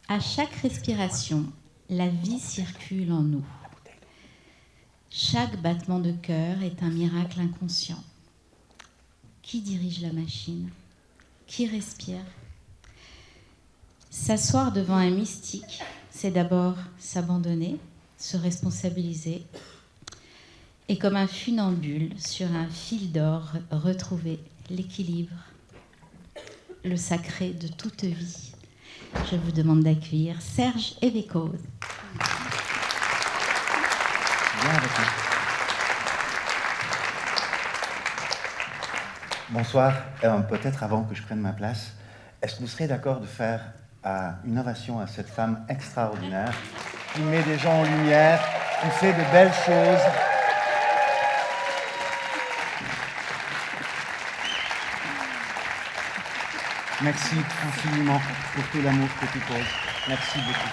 À chaque respiration, la vie circule en nous. Chaque battement de cœur est un miracle inconscient. Qui dirige la machine? Qui respire? S'asseoir devant un mystique, c'est d'abord s'abandonner, se responsabiliser et comme un funambule sur un fil d'or retrouver l'équilibre, le sacré de toute vie. Je vous demande d'accueillir Serge Eveco. Bien avec nous. Bonsoir. Peut-être avant que je prenne ma place, est-ce que vous serez d'accord de faire une ovation à cette femme extraordinaire qui met des gens en lumière, qui fait de belles choses? Merci infiniment pour tout l'amour que tu poses. Merci beaucoup.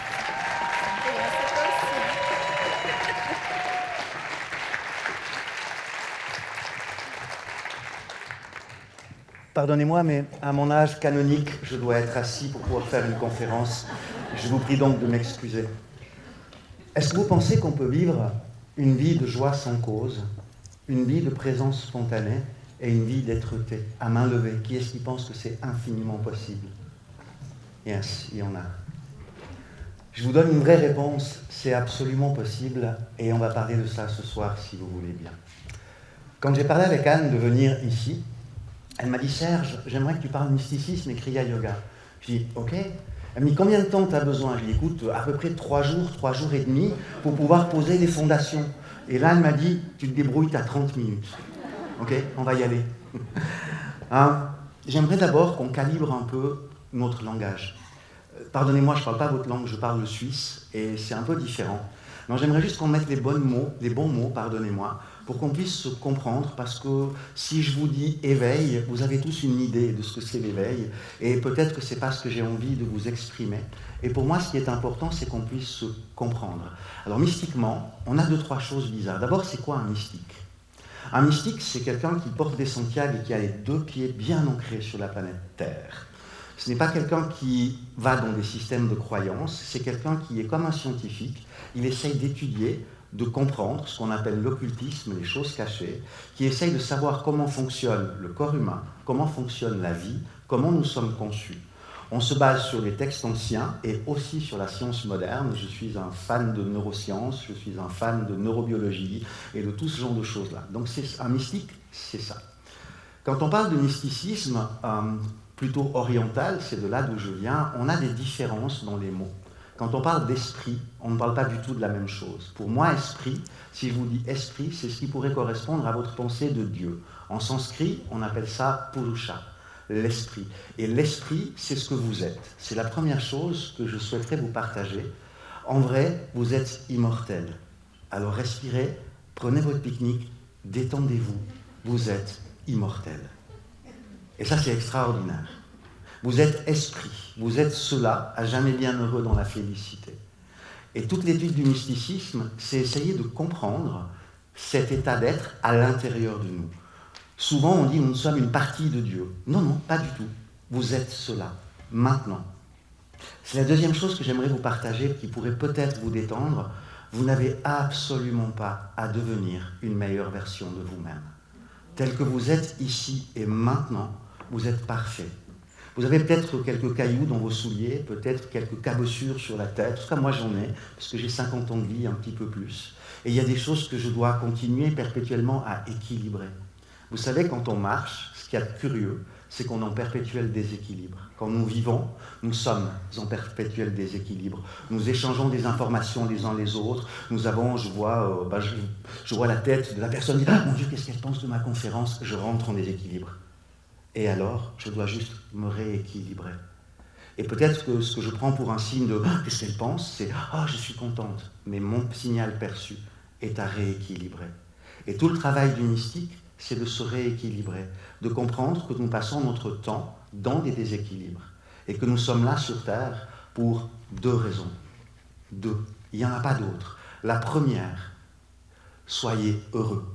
Pardonnez-moi, mais à mon âge canonique, je dois être assis pour pouvoir faire une conférence. Je vous prie donc de m'excuser. Est-ce que vous pensez qu'on peut vivre une vie de joie sans cause, une vie de présence spontanée et une vie d'être-té, à main levée? Qui est-ce qui pense que c'est infiniment possible? Yes, il y en a. Je vous donne une vraie réponse, c'est absolument possible, et on va parler de ça ce soir, si vous voulez bien. Quand j'ai parlé avec Anne de venir ici, elle m'a dit « Serge, j'aimerais que tu parles mysticisme et Kriya Yoga ». Je dis « Ok ». Elle m'a dit « Combien de temps tu as besoin ?» Je lui ai dit « Écoute, à peu près 3 jours et demi, pour pouvoir poser les fondations ». Et là, elle m'a dit « Tu te débrouilles, tu as 30 minutes ». Ok, on va y aller. J'aimerais d'abord qu'on calibre un peu notre langage. Pardonnez-moi, je ne parle pas votre langue, je parle le suisse, et c'est un peu différent. Donc j'aimerais juste qu'on mette les bons mots, pardonnez-moi, pour qu'on puisse se comprendre, parce que si je vous dis éveil, vous avez tous une idée de ce que c'est l'éveil, et peut-être que ce n'est pas ce que j'ai envie de vous exprimer. Et pour moi, ce qui est important, c'est qu'on puisse se comprendre. Alors mystiquement, on a 2-3 choses bizarres. D'abord, c'est quoi un mystique? Un mystique, c'est quelqu'un qui porte des Santiago et qui a les 2 pieds bien ancrés sur la planète Terre. Ce n'est pas quelqu'un qui va dans des systèmes de croyances, c'est quelqu'un qui est comme un scientifique, il essaye d'étudier, de comprendre ce qu'on appelle l'occultisme, les choses cachées, qui essaye de savoir comment fonctionne le corps humain, comment fonctionne la vie, comment nous sommes conçus. On se base sur les textes anciens et aussi sur la science moderne. Je suis un fan de neurosciences, je suis un fan de neurobiologie et de tout ce genre de choses-là. Donc un mystique, c'est ça. Quand on parle de mysticisme plutôt oriental, c'est de là d'où je viens, on a des différences dans les mots. Quand on parle d'esprit, on ne parle pas du tout de la même chose. Pour moi, esprit, si je vous dis esprit, c'est ce qui pourrait correspondre à votre pensée de Dieu. En sanskrit, on appelle ça purusha, l'esprit. Et l'esprit, c'est ce que vous êtes. C'est la première chose que je souhaiterais vous partager. En vrai, vous êtes immortel. Alors respirez, prenez votre pique-nique, détendez-vous. Vous êtes immortel. Et ça, c'est extraordinaire. Vous êtes esprit, vous êtes cela, à jamais bien heureux dans la félicité. Et toute l'étude du mysticisme, c'est essayer de comprendre cet état d'être à l'intérieur de nous. Souvent, on dit nous sommes une partie de Dieu. Non, non, pas du tout. Vous êtes cela, maintenant. C'est la deuxième chose que j'aimerais vous partager, qui pourrait peut-être vous détendre. Vous n'avez absolument pas à devenir une meilleure version de vous-même. Tel que vous êtes ici et maintenant, vous êtes parfait. Vous avez peut-être quelques cailloux dans vos souliers, peut-être quelques cabossures sur la tête. En tout cas, moi j'en ai, parce que j'ai 50 ans de vie, un petit peu plus. Et il y a des choses que je dois continuer perpétuellement à équilibrer. Vous savez, quand on marche, ce qu'il y a de curieux, c'est qu'on est en perpétuel déséquilibre. Quand nous vivons, nous sommes en perpétuel déséquilibre. Nous échangeons des informations les uns les autres. Nous avons, je vois la tête de la personne qui dit « Ah mon Dieu, qu'est-ce qu'elle pense de ma conférence ?» Je rentre en déséquilibre. Et alors, je dois juste me rééquilibrer. Et peut-être que ce que je prends pour un signe de « qu'est-ce qu'elle pense ?» c'est « ah, je suis contente ». Mais mon signal perçu est à rééquilibrer. Et tout le travail du mystique, c'est de se rééquilibrer, de comprendre que nous passons notre temps dans des déséquilibres et que nous sommes là sur Terre pour 2 raisons. 2. Il n'y en a pas d'autres. La première, soyez heureux.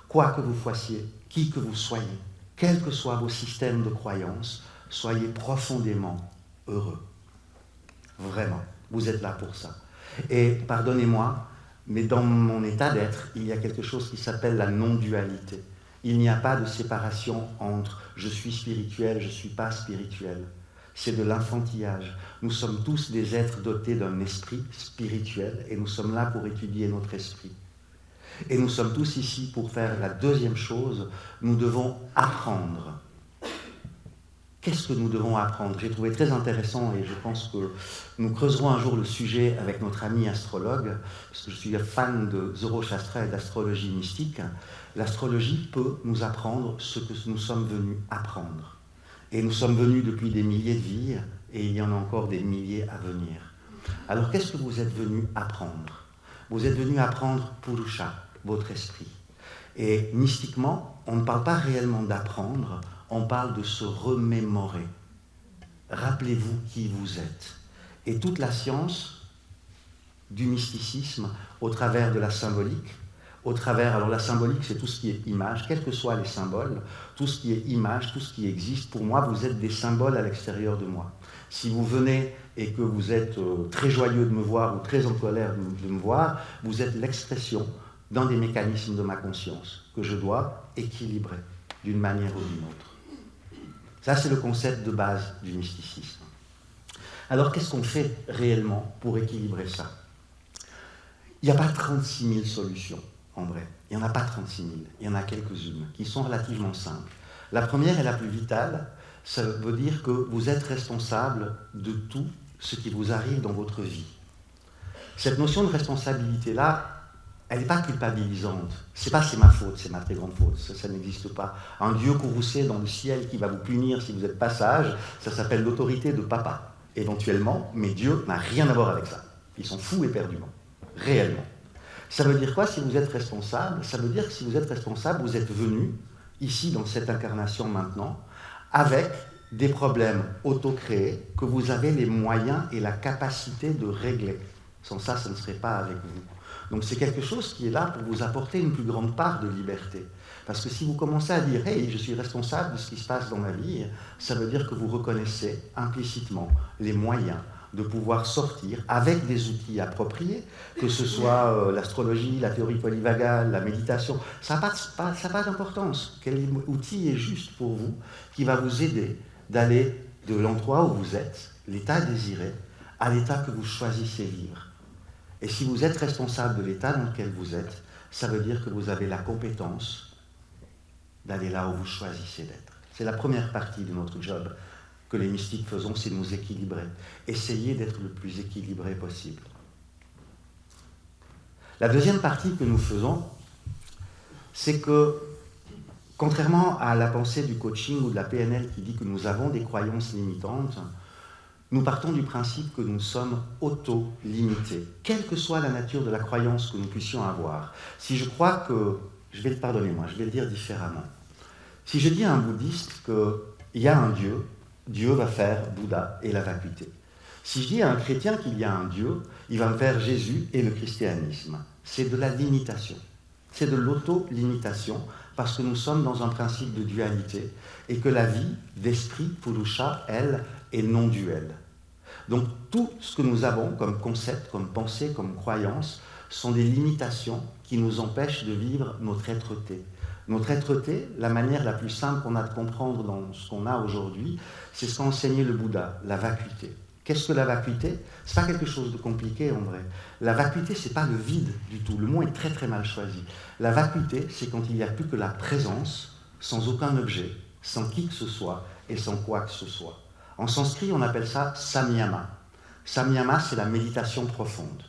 Quoi que vous fassiez, qui que vous soyez, quels que soient vos systèmes de croyances, soyez profondément heureux. Vraiment. Vous êtes là pour ça. Et pardonnez-moi, mais dans mon état d'être, il y a quelque chose qui s'appelle la non-dualité. Il n'y a pas de séparation entre je suis spirituel, je ne suis pas spirituel. C'est de l'enfantillage. Nous sommes tous des êtres dotés d'un esprit spirituel et nous sommes là pour étudier notre esprit. Et nous sommes tous ici pour faire la deuxième chose, nous devons apprendre. Qu'est-ce que nous devons apprendre? J'ai trouvé très intéressant et je pense que nous creuserons un jour le sujet avec notre ami astrologue, parce que je suis fan de Zoroastra et d'astrologie mystique. L'astrologie peut nous apprendre ce que nous sommes venus apprendre. Et nous sommes venus depuis des milliers de vies et il y en a encore des milliers à venir. Alors qu'est-ce que vous êtes venus apprendre? Vous êtes venus apprendre Purusha, votre esprit. Et mystiquement, on ne parle pas réellement d'apprendre, on parle de se remémorer. Rappelez-vous qui vous êtes. Et toute la science du mysticisme, au travers de la symbolique, alors la symbolique, c'est tout ce qui est image, quels que soient les symboles, tout ce qui est image, tout ce qui existe, pour moi, vous êtes des symboles à l'extérieur de moi. Si vous venez et que vous êtes très joyeux de me voir ou très en colère de me voir, vous êtes l'expression d'un des mécanismes de ma conscience que je dois équilibrer d'une manière ou d'une autre. Ça, c'est le concept de base du mysticisme. Alors, qu'est-ce qu'on fait réellement pour équilibrer ça? Il n'y a pas 36 000 solutions, en vrai. Il n'y en a pas 36 000. Il y en a quelques-unes qui sont relativement simples. La première et la plus vitale, ça veut dire que vous êtes responsable de tout ce qui vous arrive dans votre vie. Cette notion de responsabilité-là, elle n'est pas culpabilisante. C'est pas c'est ma faute, c'est ma très grande faute. Ça n'existe pas. Un Dieu courroucé dans le ciel qui va vous punir si vous êtes pas sage, ça s'appelle l'autorité de papa, éventuellement, mais Dieu n'a rien à voir avec ça. Ils sont fous éperdument, réellement. Ça veut dire quoi si vous êtes responsable? Ça veut dire que si vous êtes responsable, vous êtes venu, ici dans cette incarnation maintenant, avec des problèmes auto-créés que vous avez les moyens et la capacité de régler. Sans ça, ça ne serait pas avec vous. Donc c'est quelque chose qui est là pour vous apporter une plus grande part de liberté. Parce que si vous commencez à dire « Hey, je suis responsable de ce qui se passe dans ma vie », ça veut dire que vous reconnaissez implicitement les moyens de pouvoir sortir avec des outils appropriés, que ce soit l'astrologie, la théorie polyvagale, la méditation. Ça n'a pas d'importance. Quel outil est juste pour vous qui va vous aider d'aller de l'endroit où vous êtes, l'état désiré, à l'état que vous choisissez vivre. Et si vous êtes responsable de l'état dans lequel vous êtes, ça veut dire que vous avez la compétence d'aller là où vous choisissez d'être. C'est la première partie de notre job que les mystiques faisons, c'est nous équilibrer. Essayez d'être le plus équilibré possible. La deuxième partie que nous faisons, c'est que, contrairement à la pensée du coaching ou de la PNL qui dit que nous avons des croyances limitantes, nous partons du principe que nous sommes auto-limités, quelle que soit la nature de la croyance que nous puissions avoir. Si je crois que, je vais le dire différemment. Si je dis à un bouddhiste qu'il y a un Dieu, Dieu va faire Bouddha et la vacuité. Si je dis à un chrétien qu'il y a un Dieu, il va me faire Jésus et le christianisme. C'est de la limitation. C'est de l'auto-limitation parce que nous sommes dans un principe de dualité et que la vie d'esprit, Purusha, elle, est non duelle. Donc tout ce que nous avons comme concept, comme pensée, comme croyance, sont des limitations qui nous empêchent de vivre notre être-té. Notre être-té, la manière la plus simple qu'on a de comprendre dans ce qu'on a aujourd'hui, c'est ce qu'a enseigné le Bouddha, la vacuité. Qu'est-ce que la vacuité? C'est pas quelque chose de compliqué en vrai. La vacuité, c'est pas le vide du tout. Le mot est très très mal choisi. La vacuité, c'est quand il n'y a plus que la présence, sans aucun objet, sans qui que ce soit et sans quoi que ce soit. En sanskrit, on appelle ça samyama. Samyama, c'est la méditation profonde.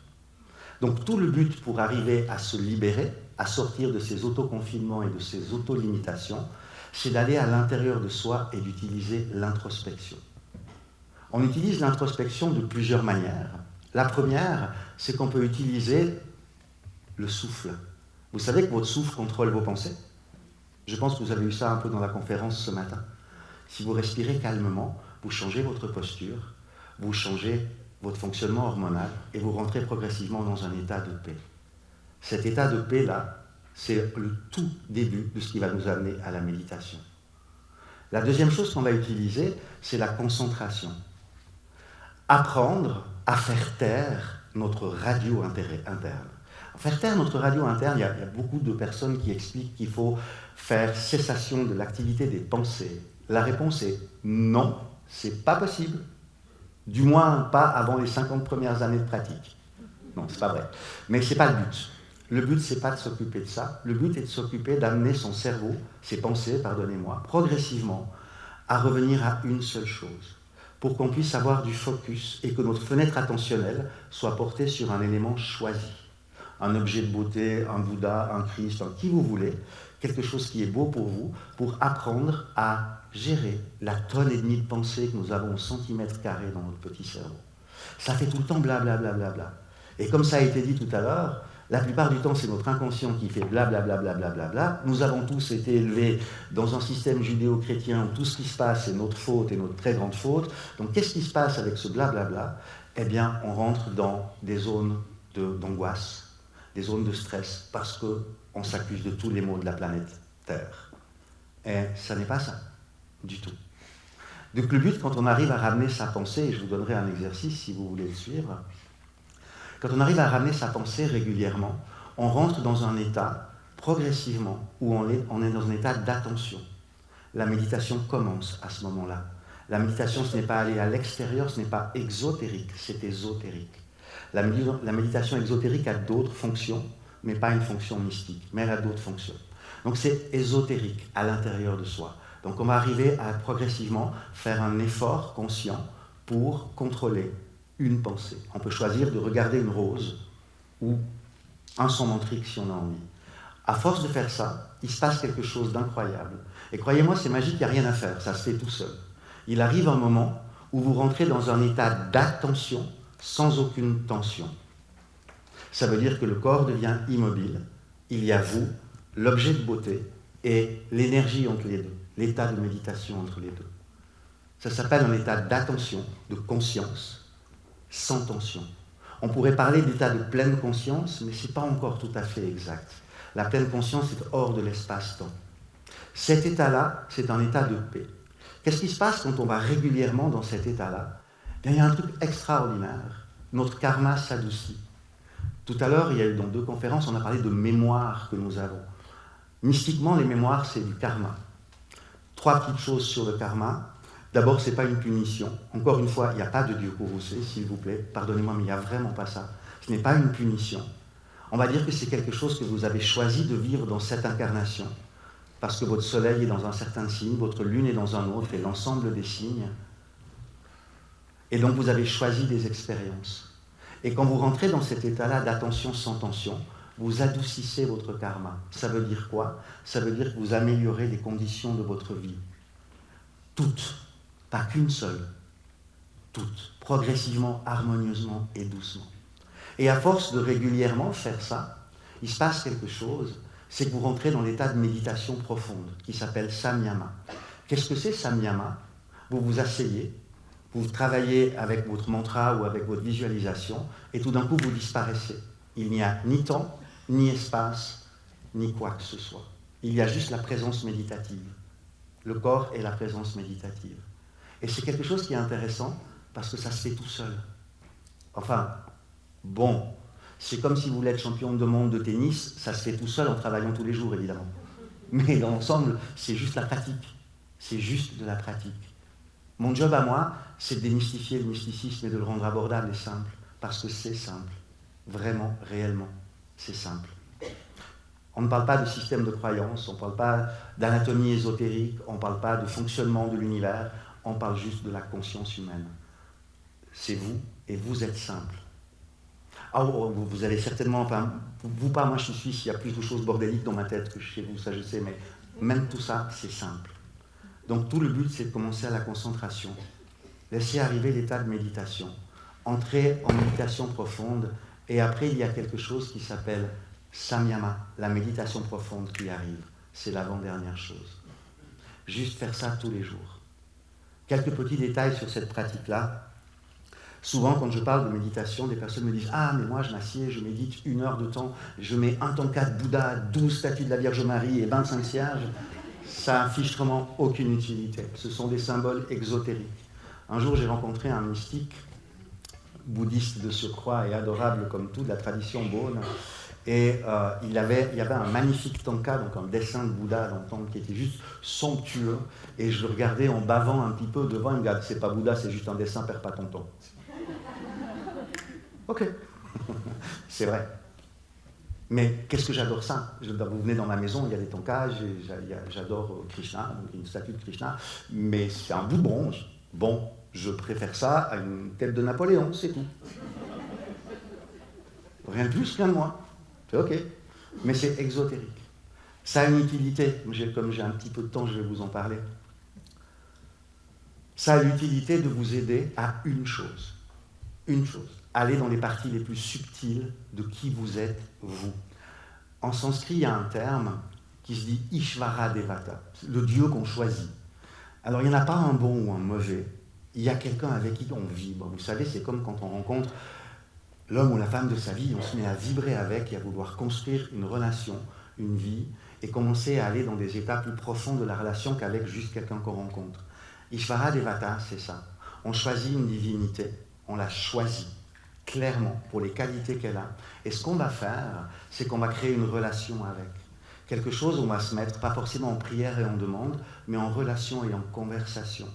Donc tout le but pour arriver à se libérer, à sortir de ces autoconfinements et de ces autolimitations, c'est d'aller à l'intérieur de soi et d'utiliser l'introspection. On utilise l'introspection de plusieurs manières. La première, c'est qu'on peut utiliser le souffle. Vous savez que votre souffle contrôle vos pensées? Je pense que vous avez eu ça un peu dans la conférence ce matin. Si vous respirez calmement, vous changez votre posture, vous changez votre fonctionnement hormonal et vous rentrez progressivement dans un état de paix. Cet état de paix-là, c'est le tout début de ce qui va nous amener à la méditation. La deuxième chose qu'on va utiliser, c'est la concentration. Apprendre à faire taire notre radio interne. Faire taire notre radio interne, il y a beaucoup de personnes qui expliquent qu'il faut faire cessation de l'activité des pensées. La réponse est non, c'est pas possible. Du moins pas avant les 50 premières années de pratique. Non, c'est pas vrai. Mais c'est pas le but. Le but, c'est pas de s'occuper de ça. Le but est de s'occuper d'amener son cerveau, ses pensées, pardonnez-moi, progressivement, à revenir à une seule chose, pour qu'on puisse avoir du focus et que notre fenêtre attentionnelle soit portée sur un élément choisi. Un objet de beauté, un Bouddha, un Christ, qui vous voulez, quelque chose qui est beau pour vous, pour apprendre à gérer la tonne et demie de pensées que nous avons au centimètre carré dans notre petit cerveau. Ça fait tout le temps blablabla. Bla, bla, bla. Et comme ça a été dit tout à l'heure, la plupart du temps, c'est notre inconscient qui fait blablabla. Bla, bla, bla, bla. Nous avons tous été élevés dans un système judéo-chrétien où tout ce qui se passe est notre faute et notre très grande faute. Donc qu'est-ce qui se passe avec ce blablabla ? Eh bien, on rentre dans des zones d'angoisse, des zones de stress, parce qu'on s'accuse de tous les maux de la planète Terre. Et ça n'est pas ça, du tout. Donc le but, quand on arrive à ramener sa pensée, et je vous donnerai un exercice si vous voulez le suivre, quand on arrive à ramener sa pensée régulièrement, on rentre dans un état, progressivement, où on est dans un état d'attention. La méditation commence à ce moment-là. La méditation, ce n'est pas aller à l'extérieur, ce n'est pas exotérique, c'est ésotérique. La méditation exotérique a d'autres fonctions, mais pas une fonction mystique, mais elle a d'autres fonctions. Donc c'est ésotérique, à l'intérieur de soi. Donc on va arriver à progressivement faire un effort conscient pour contrôler une pensée. On peut choisir de regarder une rose ou un son mantrique si on a envie. À force de faire ça, il se passe quelque chose d'incroyable. Et croyez-moi, c'est magique, il n'y a rien à faire, ça se fait tout seul. Il arrive un moment où vous rentrez dans un état d'attention sans aucune tension. Ça veut dire que le corps devient immobile. Il y a vous, l'objet de beauté, et l'énergie entre les deux, l'état de méditation entre les deux. Ça s'appelle un état d'attention, de conscience, sans tension. On pourrait parler d'état de pleine conscience, mais ce n'est pas encore tout à fait exact. La pleine conscience est hors de l'espace-temps. Cet état-là, c'est un état de paix. Qu'est-ce qui se passe quand on va régulièrement dans cet état-là ? Bien, il y a un truc extraordinaire. Notre karma s'adoucit. Tout à l'heure, il y a eu dans 2 conférences, on a parlé de mémoire que nous avons. Mystiquement, les mémoires, c'est du karma. 3 petites choses sur le karma. D'abord, ce n'est pas une punition. Encore une fois, il n'y a pas de Dieu Kurusé, s'il vous plaît. Pardonnez-moi, mais il n'y a vraiment pas ça. Ce n'est pas une punition. On va dire que c'est quelque chose que vous avez choisi de vivre dans cette incarnation. Parce que votre soleil est dans un certain signe, votre lune est dans un autre, et l'ensemble des signes. Et donc, vous avez choisi des expériences. Et quand vous rentrez dans cet état-là d'attention sans tension, vous adoucissez votre karma. Ça veut dire quoi ? Ça veut dire que vous améliorez les conditions de votre vie. Toutes. Pas qu'une seule, toutes, progressivement, harmonieusement et doucement. Et à force de régulièrement faire ça, il se passe quelque chose, c'est que vous rentrez dans l'état de méditation profonde, qui s'appelle Samyama. Qu'est-ce que c'est Samyama ? Vous vous asseyez, vous travaillez avec votre mantra ou avec votre visualisation, et tout d'un coup vous disparaissez. Il n'y a ni temps, ni espace, ni quoi que ce soit. Il y a juste la présence méditative. Le corps est la présence méditative. Et c'est quelque chose qui est intéressant parce que ça se fait tout seul. Enfin, bon, c'est comme si vous voulez être champion de monde de tennis, ça se fait tout seul en travaillant tous les jours, évidemment. Mais dans l'ensemble, c'est juste la pratique. C'est juste de la pratique. Mon job à moi, c'est de démystifier le mysticisme et de le rendre abordable et simple, parce que c'est simple. Vraiment, réellement, c'est simple. On ne parle pas de système de croyance, on ne parle pas d'anatomie ésotérique, on ne parle pas de fonctionnement de l'univers, on parle juste de la conscience humaine. C'est vous, et vous êtes simple. Ah, vous allez certainement, enfin, vous pas, moi je suis suisse, il y a plus de choses bordéliques dans ma tête que chez vous, ça je sais, mais même tout ça, c'est simple. Donc tout le but, c'est de commencer à la concentration. Laissez arriver l'état de méditation. Entrez en méditation profonde, et après il y a quelque chose qui s'appelle Samyama, la méditation profonde qui arrive. C'est l'avant-dernière chose. Juste faire ça tous les jours. Quelques petits détails sur cette pratique-là. Souvent, quand je parle de méditation, des personnes me disent « Ah, mais moi, je m'assieds, je médite 1 heure de temps, je mets un tanka de Bouddha, 12 statues de la Vierge Marie et 25 cierges. » Ça n'a fichtrement aucune utilité. Ce sont des symboles exotériques. Un jour, j'ai rencontré un mystique bouddhiste de surcroît et adorable comme tout, de la tradition Bön. Et il y avait un magnifique tanka, donc un dessin de Bouddha dans le temple qui était juste somptueux. Et je le regardais en bavant un petit peu devant, il me regarde, c'est pas Bouddha, c'est juste un dessin, perds pas ton temps. Ok, c'est vrai. Mais qu'est-ce que j'adore ça? Vous venez dans ma maison, il y a des tankas, j'adore Krishna, donc une statue de Krishna, mais c'est un bout de bronze. Bon, je préfère ça à une tête de Napoléon, c'est tout. Rien de plus, rien de moins. C'est ok, mais c'est exotérique. Ça a une utilité, comme j'ai un petit peu de temps, je vais vous en parler. Ça a l'utilité de vous aider à une chose, aller dans les parties les plus subtiles de qui vous êtes, vous. En sanskrit, il y a un terme qui se dit Ishvara Devata, le Dieu qu'on choisit. Alors, il n'y en a pas un bon ou un mauvais, il y a quelqu'un avec qui on vibre. Vous savez, c'est comme quand on rencontre l'homme ou la femme de sa vie, on se met à vibrer avec et à vouloir construire une relation, une vie, et commencer à aller dans des états plus profonds de la relation qu'avec juste quelqu'un qu'on rencontre. Ishvara Devata, c'est ça. On choisit une divinité, on la choisit clairement pour les qualités qu'elle a. Et ce qu'on va faire, c'est qu'on va créer une relation avec. Quelque chose où on va se mettre, pas forcément en prière et en demande, mais en relation et en conversation.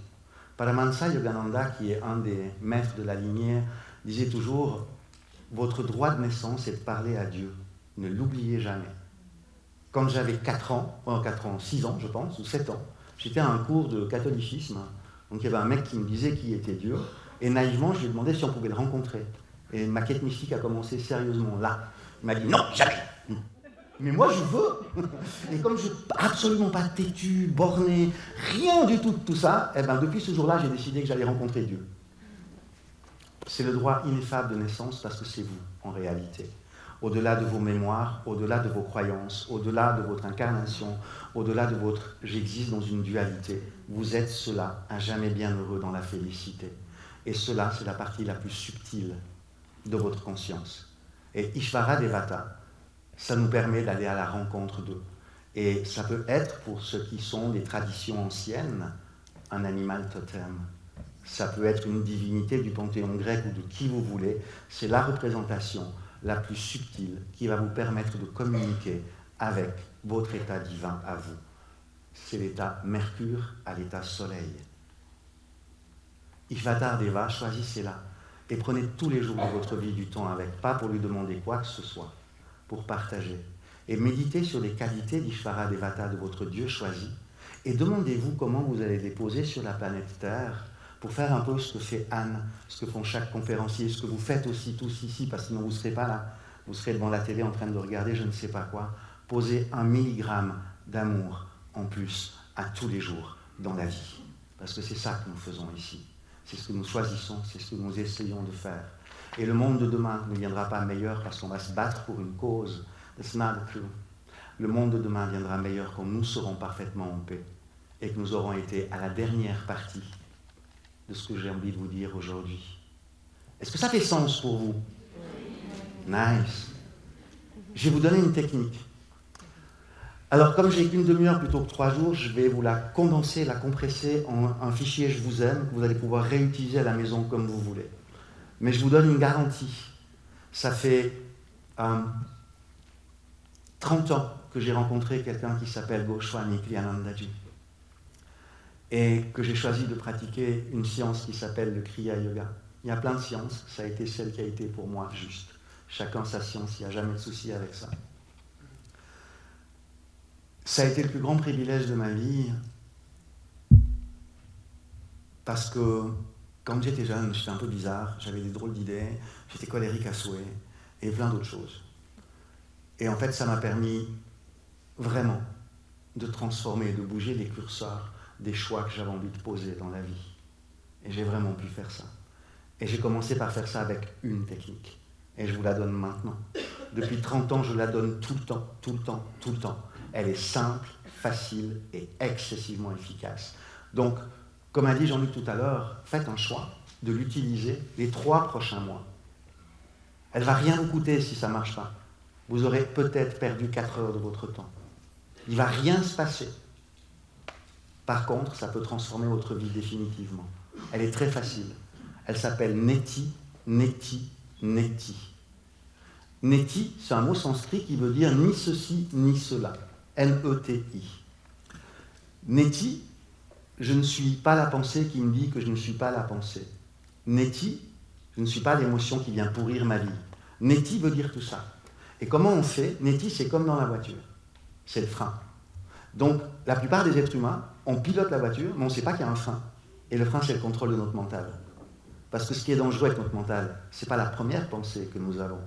Paramahansa Yogananda, qui est un des maîtres de la lignée, disait toujours « Votre droit de naissance est de parler à Dieu. Ne l'oubliez jamais. » Quand j'avais 6 ans, je pense, ou 7 ans, j'étais à un cours de catholicisme. Donc il y avait un mec qui me disait qui était Dieu. Et naïvement, je lui ai demandé si on pouvait le rencontrer. Et ma quête mystique a commencé sérieusement là. Il m'a dit non, jamais. Mais moi, je veux. Et comme je ne suis absolument pas têtu, borné, rien du tout de tout ça, eh ben, depuis ce jour-là, j'ai décidé que j'allais rencontrer Dieu. C'est le droit ineffable de naissance parce que c'est vous, en réalité. Au-delà de vos mémoires, au-delà de vos croyances, au-delà de votre incarnation, au-delà de votre « j'existe dans une dualité », vous êtes cela, à jamais bienheureux dans la félicité. Et cela, c'est la partie la plus subtile de votre conscience. Et Ishvara Devata, ça nous permet d'aller à la rencontre d'eux. Et ça peut être, pour ceux qui sont des traditions anciennes, un animal totem. Ça peut être une divinité du panthéon grec ou de qui vous voulez. C'est la représentation la plus subtile qui va vous permettre de communiquer avec votre état divin à vous. C'est l'état Mercure à l'état Soleil. Ishvara Deva, choisissez-la et prenez tous les jours de votre vie du temps avec, pas pour lui demander quoi que ce soit, pour partager. Et méditez sur les qualités d'Ishvara Devata de votre Dieu choisi et demandez-vous comment vous allez les poser sur la planète Terre pour faire un peu ce que fait Anne, ce que font chaque conférencier, ce que vous faites aussi tous ici, parce que sinon vous ne serez pas là. Vous serez devant la télé en train de regarder je ne sais pas quoi. Posez 1 milligramme d'amour en plus à tous les jours dans la vie. Parce que c'est ça que nous faisons ici. C'est ce que nous choisissons, c'est ce que nous essayons de faire. Et le monde de demain ne viendra pas meilleur parce qu'on va se battre pour une cause. It's not true. Le monde de demain viendra meilleur quand nous serons parfaitement en paix et que nous aurons été à la dernière partie de ce que j'ai envie de vous dire aujourd'hui. Est-ce que ça fait sens pour vous? Nice. Je vais vous donner une technique. Alors, comme j'ai qu'une demi-heure plutôt que 3 jours, je vais vous la condenser, la compresser en un fichier « Je vous aime » que vous allez pouvoir réutiliser à la maison comme vous voulez. Mais je vous donne une garantie. Ça fait 30 ans que j'ai rencontré quelqu'un qui s'appelle Goswami Kriyanandaji et que j'ai choisi de pratiquer une science qui s'appelle le Kriya Yoga. Il y a plein de sciences, ça a été celle qui a été pour moi juste. Chacun sa science, il n'y a jamais de souci avec ça. Ça a été le plus grand privilège de ma vie parce que quand j'étais jeune, j'étais un peu bizarre, j'avais des drôles d'idées, j'étais colérique à souhait et plein d'autres choses. Et en fait, ça m'a permis vraiment de transformer, de bouger les curseurs des choix que j'avais envie de poser dans la vie. Et j'ai vraiment pu faire ça. Et j'ai commencé par faire ça avec une technique. Et je vous la donne maintenant. Depuis 30 ans, je la donne tout le temps, tout le temps, tout le temps. Elle est simple, facile et excessivement efficace. Donc, comme a dit Jean-Luc tout à l'heure, faites un choix de l'utiliser les 3 prochains mois. Elle ne va rien vous coûter si ça ne marche pas. Vous aurez peut-être perdu 4 heures de votre temps. Il ne va rien se passer. Par contre, ça peut transformer votre vie définitivement. Elle est très facile. Elle s'appelle Neti neti, neti. Neti, c'est un mot sanskrit qui veut dire ni ceci ni cela. N-E-T-I. Neti, je ne suis pas la pensée qui me dit que je ne suis pas la pensée. Neti, je ne suis pas l'émotion qui vient pourrir ma vie. Neti veut dire tout ça. Et comment on fait? Neti, c'est comme dans la voiture. C'est le frein. Donc, la plupart des êtres humains, on pilote la voiture, mais on ne sait pas qu'il y a un frein. Et le frein, c'est le contrôle de notre mental. Parce que ce qui est dangereux avec notre mental, ce n'est pas la première pensée que nous avons.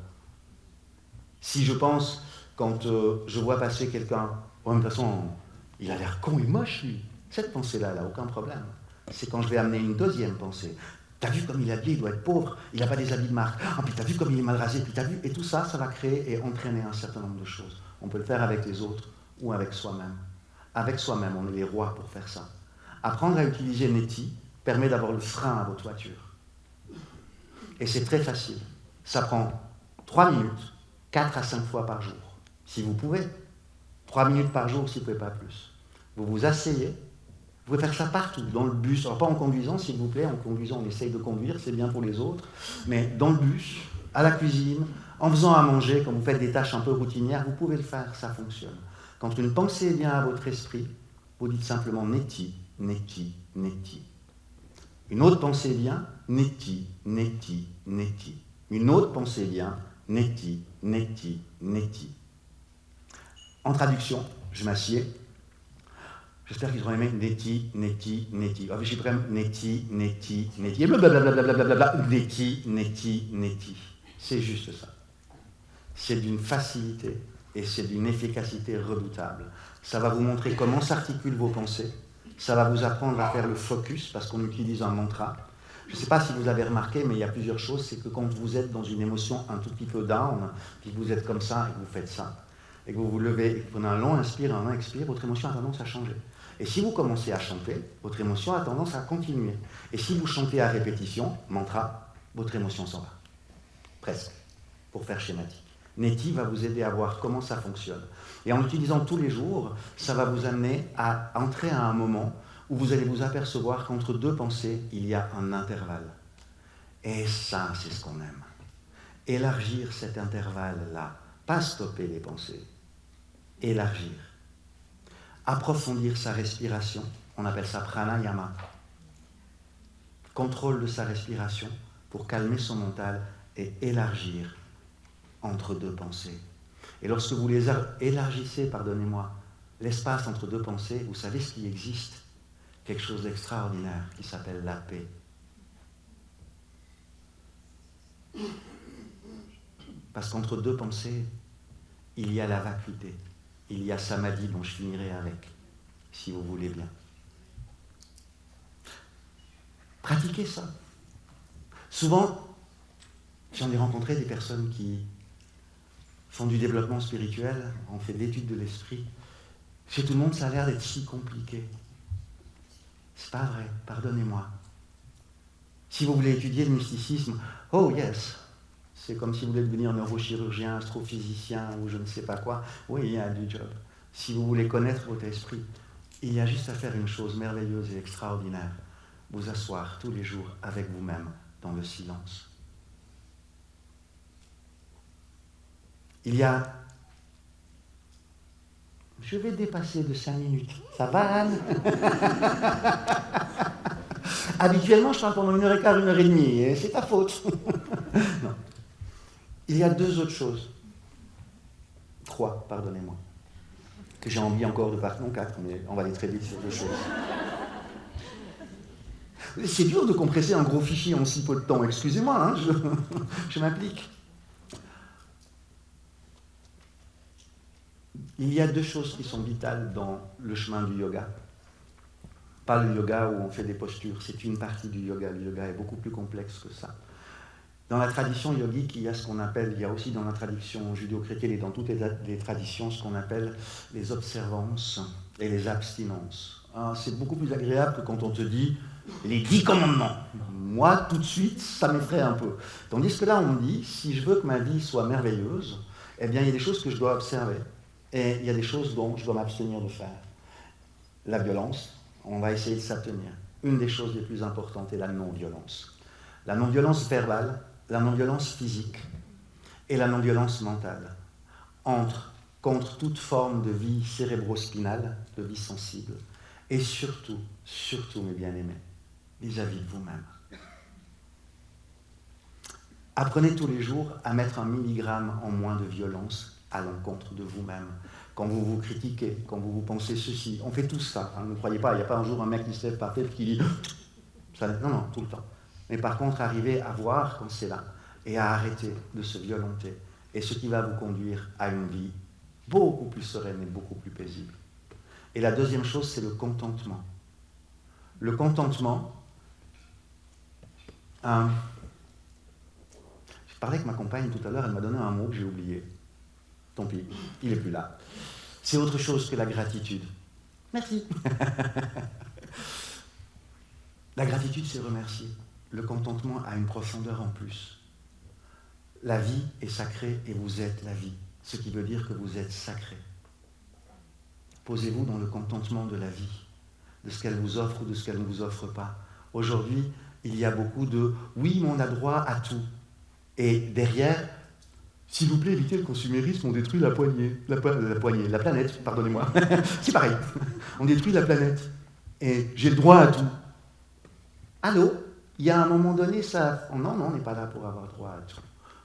Si je pense, quand je vois passer quelqu'un, de toute façon, il a l'air con et moche, lui. Cette pensée-là, elle n'a aucun problème. C'est quand je vais amener une deuxième pensée. T'as vu comme il est habillé, il doit être pauvre, il n'a pas des habits de marque. Ah, puis t'as vu comme il est mal rasé, puis t'as vu. Et tout ça, ça va créer et entraîner un certain nombre de choses. On peut le faire avec les autres ou avec soi-même. Avec soi-même, on est les rois pour faire ça. Apprendre à utiliser Neti permet d'avoir le frein à votre voiture. Et c'est très facile. Ça prend 3 minutes, 4 à 5 fois par jour. Si vous pouvez. 3 minutes par jour, si vous ne pouvez pas plus. Vous vous asseyez. Vous pouvez faire ça partout, dans le bus. Alors pas en conduisant, s'il vous plaît. En conduisant, on essaye de conduire, c'est bien pour les autres. Mais dans le bus, à la cuisine, en faisant à manger, quand vous faites des tâches un peu routinières, vous pouvez le faire, ça fonctionne. Quand une pensée vient à votre esprit, vous dites simplement neti, neti, neti. Une autre pensée vient, neti, neti, neti. Une autre pensée vient, neti, neti, neti. En traduction, je m'assieds. J'espère qu'ils auront aimé neti, neti, neti. Ah, j'ai vraiment neti, neti, neti. Et blablabla, neti, neti, neti. C'est juste ça. C'est d'une facilité et c'est d'une efficacité redoutable. Ça va vous montrer comment s'articulent vos pensées. Ça va vous apprendre à faire le focus parce qu'on utilise un mantra. Je ne sais pas si vous avez remarqué, mais il y a plusieurs choses. C'est que quand vous êtes dans une émotion un tout petit peu down, puis vous êtes comme ça et que vous faites ça, et que vous vous levez, et que vous prenez un long inspire, un long expire, votre émotion a tendance à changer. Et si vous commencez à chanter, votre émotion a tendance à continuer. Et si vous chantez à répétition, mantra, votre émotion s'en va. Presque, pour faire schématique. Neti va vous aider à voir comment ça fonctionne. Et en l'utilisant tous les jours, ça va vous amener à entrer à un moment où vous allez vous apercevoir qu'entre deux pensées, il y a un intervalle. Et ça, c'est ce qu'on aime. Élargir cet intervalle-là, pas stopper les pensées. Élargir. Approfondir sa respiration, on appelle ça pranayama. Contrôle de sa respiration pour calmer son mental et élargir entre deux pensées. Et lorsque vous les élargissez, pardonnez-moi, l'espace entre deux pensées, vous savez ce qui existe, quelque chose d'extraordinaire qui s'appelle la paix. Parce qu'entre deux pensées, il y a la vacuité. Il y a samadhi dont je finirai avec, si vous voulez bien. Pratiquez ça. Souvent, j'en ai rencontré des personnes qui font du développement spirituel, on fait de l'étude de l'esprit. Chez tout le monde, ça a l'air d'être si compliqué. C'est pas vrai, pardonnez-moi. Si vous voulez étudier le mysticisme, oh yes, c'est comme si vous voulez devenir neurochirurgien, astrophysicien ou je ne sais pas quoi. Oui, il y a du job. Si vous voulez connaître votre esprit, il y a juste à faire une chose merveilleuse et extraordinaire. Vous asseoir tous les jours avec vous-même dans le silence. Il y a... Je vais dépasser de 5 minutes. Ça va, Anne? Habituellement, je parle pendant 1h15, 1h30, et c'est ta faute. Non. Il y a 2 autres choses. 3, pardonnez-moi. Que j'ai envie encore de parler. Non, 4, mais on va aller très vite sur 2 choses. C'est dur de compresser un gros fichier en si peu de temps. Excusez-moi, hein, je m'applique. Il y a 2 choses qui sont vitales dans le chemin du yoga. Pas le yoga où on fait des postures, c'est une partie du yoga. Le yoga est beaucoup plus complexe que ça. Dans la tradition yogique, il y a ce qu'on appelle, il y a aussi dans la tradition judéo-chrétienne et dans toutes les traditions, ce qu'on appelle les observances et les abstinences. C'est beaucoup plus agréable que quand on te dit les 10 commandements. Moi, tout de suite, ça m'effraie un peu. Tandis que là, on me dit, si je veux que ma vie soit merveilleuse, eh bien, il y a des choses que je dois observer. Et il y a des choses dont je dois m'abstenir de faire. La violence, on va essayer de s'abstenir. Une des choses les plus importantes est la non-violence. La non-violence verbale la non-violence physique et la non-violence mentale contre toute forme de vie cérébrospinale, de vie sensible, et surtout, mes bien-aimés, vis-à-vis de vous-même. Apprenez tous les jours à mettre 1 milligramme en moins de violence à l'encontre de vous-même. Quand vous vous critiquez, quand vous pensez ceci, on fait tous ça. Hein, ne croyez pas, il n'y a pas un jour un mec qui se lève par tête qui dit ça, non, tout le temps. Mais par contre, arrivez à voir quand c'est là et à arrêter de se violenter. Et ce qui va vous conduire à une vie beaucoup plus sereine et beaucoup plus paisible. Et la deuxième chose, c'est le contentement. Le contentement, je parlais avec ma compagne tout à l'heure, elle m'a donné un mot que j'ai oublié. Tant pis, il n'est plus là. C'est autre chose que la gratitude. Merci. La gratitude, c'est remercier. Le contentement a une profondeur en plus. La vie est sacrée et vous êtes la vie, ce qui veut dire que vous êtes sacré. Posez-vous dans le contentement de la vie, de ce qu'elle vous offre ou de ce qu'elle ne vous offre pas. Aujourd'hui, il y a beaucoup de « oui, mais on a droit à tout ». Et derrière, s'il vous plaît, évitez le consumérisme, on détruit la planète, pardonnez-moi. C'est pareil, on détruit la planète. Et j'ai le droit à tout. Allô? Il y a un moment donné, ça... Non, on n'est pas là pour avoir droit à tout.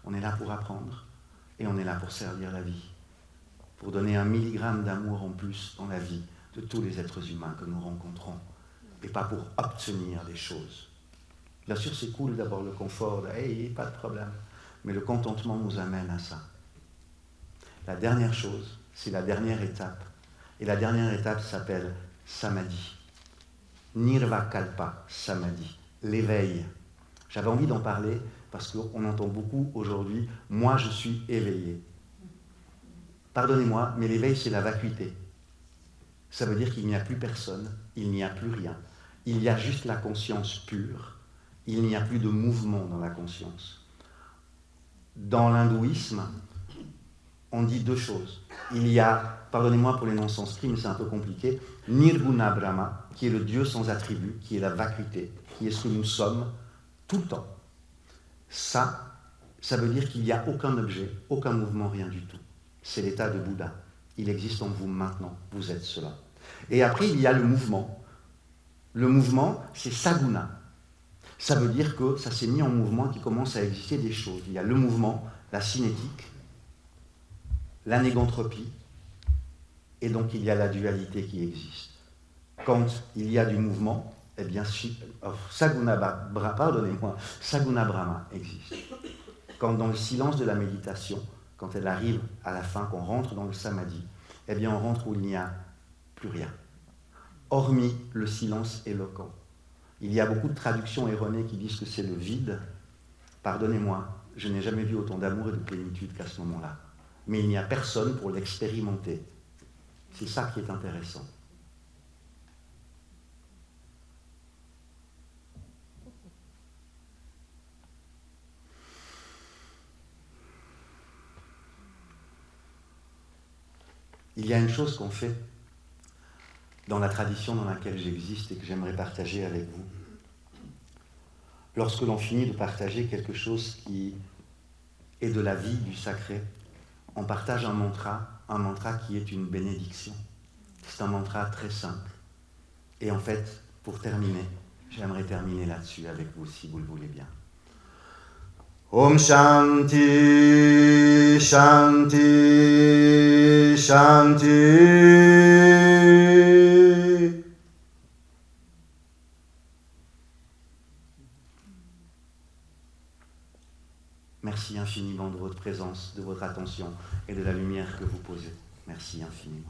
On est là pour apprendre. Et on est là pour servir la vie. Pour donner 1 milligramme d'amour en plus dans la vie de tous les êtres humains que nous rencontrons. Et pas pour obtenir des choses. Bien sûr, c'est cool d'avoir le confort, hey, pas de problème. Mais le contentement nous amène à ça. La dernière chose, c'est la dernière étape. Et la dernière étape s'appelle Samadhi. Nirvakalpa Samadhi, l'éveil. J'avais envie d'en parler parce qu'on entend beaucoup aujourd'hui « moi je suis éveillé ». Pardonnez-moi, mais l'éveil c'est la vacuité. Ça veut dire qu'il n'y a plus personne, il n'y a plus rien. Il y a juste la conscience pure, il n'y a plus de mouvement dans la conscience. Dans l'hindouisme, on dit 2 choses. Il y a, pardonnez-moi pour les non-sanscrits, mais c'est un peu compliqué, Nirguna Brahma, qui est le Dieu sans attribut, qui est la vacuité, qui est ce que nous sommes tout le temps. Ça veut dire qu'il n'y a aucun objet, aucun mouvement, rien du tout. C'est l'état de Bouddha. Il existe en vous maintenant, vous êtes cela. Et après, il y a le mouvement. Le mouvement, c'est Saguna. Ça veut dire que ça s'est mis en mouvement, qu'il commence à exister des choses. Il y a le mouvement, la cinétique, la négantropie, et donc il y a la dualité qui existe. Quand il y a du mouvement, eh bien, Saguna Brahma existe. Quand dans le silence de la méditation, quand elle arrive à la fin, qu'on rentre dans le samadhi, eh bien on rentre où il n'y a plus rien, hormis le silence éloquent. Il y a beaucoup de traductions erronées qui disent que c'est le vide. Pardonnez-moi, je n'ai jamais vu autant d'amour et de plénitude qu'à ce moment-là. Mais il n'y a personne pour l'expérimenter. C'est ça qui est intéressant. Il y a une chose qu'on fait dans la tradition dans laquelle j'existe et que j'aimerais partager avec vous. Lorsque l'on finit de partager quelque chose qui est de la vie, du sacré, on partage un mantra qui est une bénédiction. C'est un mantra très simple. Et en fait, pour terminer, j'aimerais terminer là-dessus avec vous, si vous le voulez bien. Om Shanti, Shanti, Shanti. Merci infiniment de votre présence, de votre attention et de la lumière que vous posez. Merci infiniment.